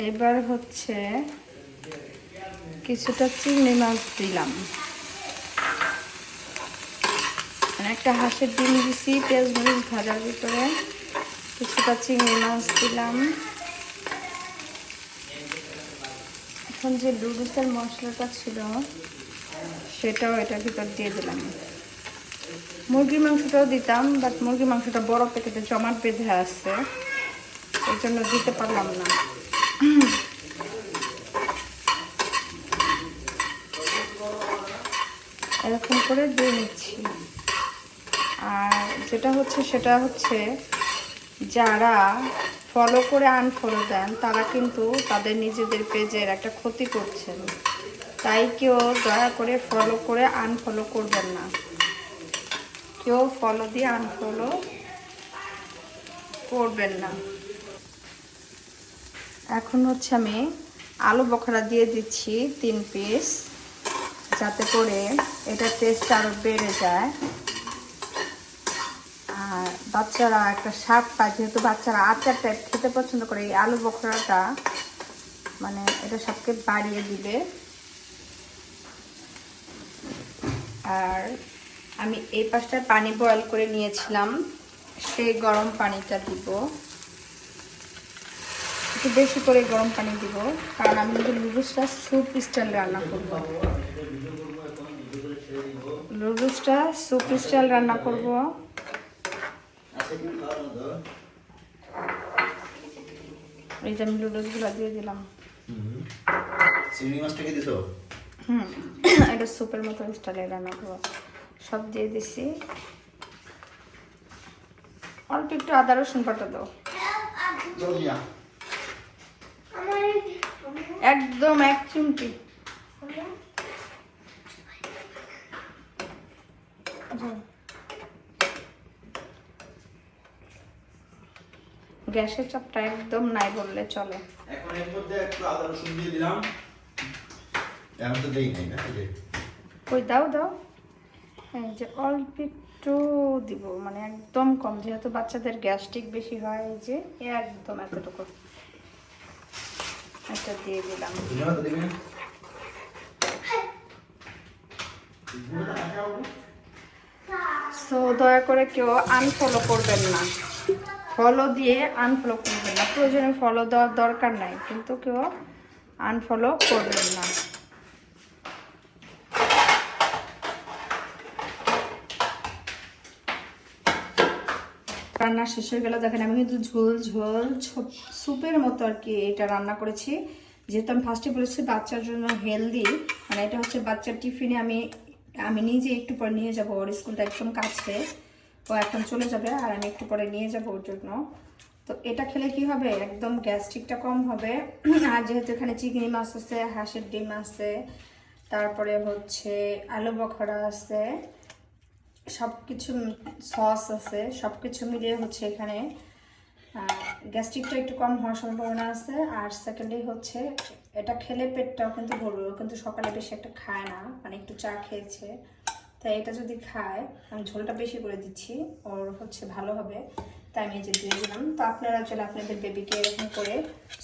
এবার হচ্ছে কিছুটা চিংড়ি মাছ দিলাম, মানে একটা হাঁসের ডিম দিছি পেঁয়াজ মরিচ ভাজার ভিতরে, কিছুটা চিংড়ি মাছ দিলাম। এখন যে নুডলসের মশলাটা ছিল সেটাও এটার ভিতর দিয়ে দিলাম। মুরগির মাংসটাও দিতাম, বাট মুরগির মাংসটা বড় প্যাকেটে জমাট বেঁধে আসছে, এর জন্য দিতে পারলাম না। এরকম করে দিয়ে নিচ্ছি। আর যেটা হচ্ছে সেটা হচ্ছে যারা ফলো করে আনফলো দেন তারা কিন্তু তাদের নিজেদের পেজের একটা ক্ষতি করছেন, তাই কেউ দয়া করে ফলো করে আনফলো করবেন না। কেউ ফলো দিয়ে আনফলো করবেন না। এখন হচ্ছে আমি আলু বখরা দিয়ে দিচ্ছি 3 পিস, যাতে করে এটা টেস্ট আরও বেড়ে যায় আর বাচ্চারা একটা স্বাদ পায়। যেহেতু বাচ্চারা আচার টাইপ খেতে পছন্দ করে, এই আলু বখরাটা মানে এটা সবকে বাড়িয়ে দিবে। আর আমি এই পাশটায় পানি বয়েল করে নিয়েছিলাম, সেই গরম পানিটা দিব, একটু বেশি করে গরম পানি দিব, কারণ আমি কিন্তু নুডলসটা স্যুপ স্টাইল রান্না করব। নুডলসটা স্যুপ স্টাইল রান্না করব। এই যে আমি নুডলসগুলো দিয়ে দিলাম। চিংড়ি মাছটাকে দিছো? এটা স্যুপের মতো স্টাইলে রান্না করব। সব দিয়ে দিছি। অল্প একটু আদা রসুন বাটা দাও, একদম 1 চিমটি। গ্যাসের চাপটা একদম নাই বললে চলে। এখন এর মধ্যে একটু আদা রসুন দিয়ে দিলাম। আমি তো দেই নাই না, ওই দাও দাও, এই যে অল্প একটু দিব, মানে একদম কম, যেহেতু বাচ্চাদের গ্যাস্ট্রিক বেশি হয়। এই যে একদম এতটুকু এটা দিয়ে দিলাম। সো দয়া করে কেউ আনফলো করবেন না, ফলো দিয়ে আনফলো করবেন না। প্রয়োজনে ফলো দেওয়ার দরকার নাই, কিন্তু কেউ আনফলো করবেন না। রান্না শেষ হয়ে গেল। দেখেন আমি কিন্তু ঝোল ঝোল স্যুপের মতো আর কি এটা রান্না করেছি। যেহেতু আমি ফার্স্টে বলেছি বাচ্চার জন্য হেলদি, মানে এটা হচ্ছে বাচ্চার টিফিনে আমি নিজে একটু পরে নিয়ে যাব, ওর স্কুলটা একদম কাছে, ও এখন চলে যাবে আর আমি একটু পরে নিয়ে যাব ওর জন্য। তো এটা খেলে কি হবে, একদম গ্যাস্ট্রিকটা কম হবে। আর যেহেতু এখানে চিংড়ি মাছ আছে, হাঁসের ডিম আছে, তারপরে হচ্ছে আলু বখরা আছে, সব কিছু সস আছে, সব কিছু মিলিয়ে হচ্ছে এখানে গ্যাস্ট্রিকটা একটু কম হওয়ার সম্ভাবনা আছে। আর সেকেন্ডলি হচ্ছে এটা খেলে পেটটাও কিন্তু ভরবে। ও কিন্তু সকালে বেশি একটা খায় না, মানে একটু চা খেয়েছে, তাই এটা যদি খায়, আমি ঝোলটা বেশি করে দিচ্ছি, ওর হচ্ছে ভালো হবে, তাই আমি এই যে দিয়ে দিলাম। তো আপনারা চলে আপনাদের বেবিকে এরকম করে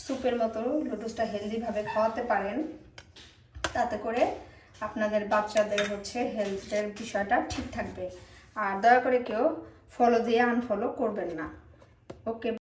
স্যুপের মতো নুডলসটা হেলদিভাবে খাওয়াতে পারেন, তাতে করে আপনাদের বাচ্চাদের হচ্ছে হেলথের বিষয়টা ঠিক থাকবে। আর দয়া করে কেউ ফলো দিয়ে আনফলো করবেন না। ওকে।